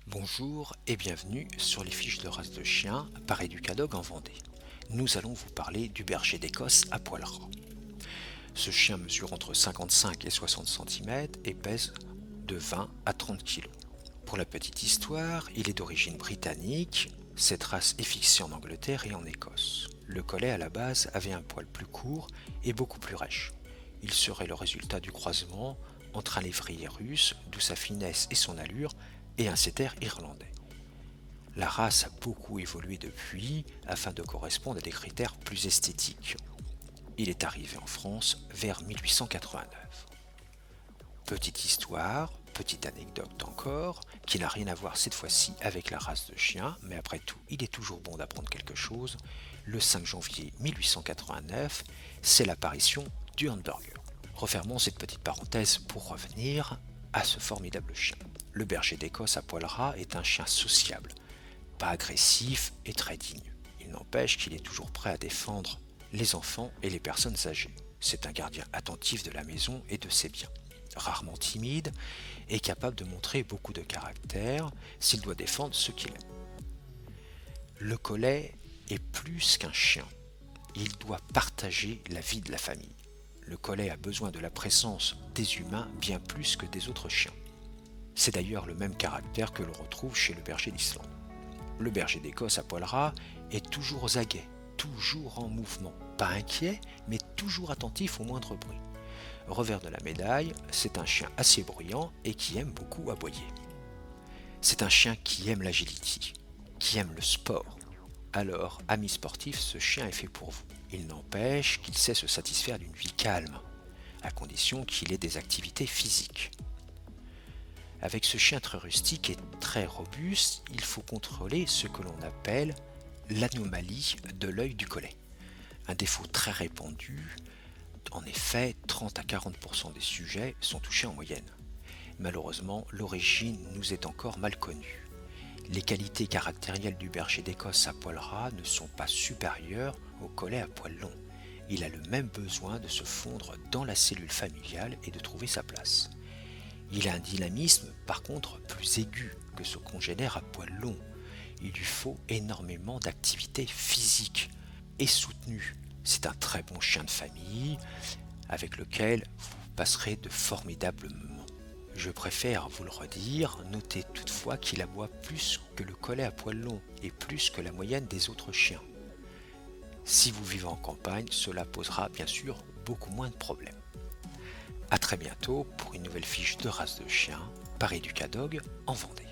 Bonjour et bienvenue sur les fiches de race de chien par Educadog en Vendée. Nous allons vous parler du berger d'Écosse à poil ras. Ce chien mesure entre 55 et 60 cm et pèse de 20 à 30 kg. Pour la petite histoire, il est d'origine britannique. Cette race est fixée en Angleterre et en Écosse. Le collet à la base avait un poil plus court et beaucoup plus rêche. Il serait le résultat du croisement entre un lévrier russe, d'où sa finesse et son allure, et un setter irlandais. La race a beaucoup évolué depuis afin de correspondre à des critères plus esthétiques. Il est arrivé en France vers 1889. Petite histoire, petite anecdote encore, qui n'a rien à voir cette fois-ci avec la race de chien, mais après tout, il est toujours bon d'apprendre quelque chose. Le 5 janvier 1889, c'est l'apparition du hamburger. Refermons cette petite parenthèse pour revenir à ce formidable chien. Le berger d'Écosse à poil ras est un chien sociable, pas agressif et très digne. Il n'empêche qu'il est toujours prêt à défendre les enfants et les personnes âgées. C'est un gardien attentif de la maison et de ses biens. Rarement timide et capable de montrer beaucoup de caractère s'il doit défendre ce qu'il aime. Le collet est plus qu'un chien. Il doit partager la vie de la famille. Le collet a besoin de la présence des humains bien plus que des autres chiens. C'est d'ailleurs le même caractère que l'on retrouve chez le berger d'Islande. Le berger d'Écosse à poil ras est toujours aux aguets, toujours en mouvement, pas inquiet, mais toujours attentif au moindre bruit. Revers de la médaille, c'est un chien assez bruyant et qui aime beaucoup aboyer. C'est un chien qui aime l'agility, qui aime le sport. Alors, ami sportif, ce chien est fait pour vous. Il n'empêche qu'il sait se satisfaire d'une vie calme, à condition qu'il ait des activités physiques. Avec ce chien très rustique et très robuste, il faut contrôler ce que l'on appelle l'anomalie de l'œil du collet. Un défaut très répandu. En effet, 30 à 40% des sujets sont touchés en moyenne. Malheureusement, l'origine nous est encore mal connue. Les qualités caractérielles du berger d'Écosse à poil ras ne sont pas supérieures au collet à poil long. Il a le même besoin de se fondre dans la cellule familiale et de trouver sa place. Il a un dynamisme par contre plus aigu que ce congénère à poil long. Il lui faut énormément d'activité physique et soutenue. C'est un très bon chien de famille avec lequel vous passerez de formidables moments. Je préfère vous le redire, notez toutefois qu'il aboie plus que le collet à poil long et plus que la moyenne des autres chiens. Si vous vivez en campagne, cela posera bien sûr beaucoup moins de problèmes. A très bientôt pour une nouvelle fiche de race de chien par Educadog en Vendée.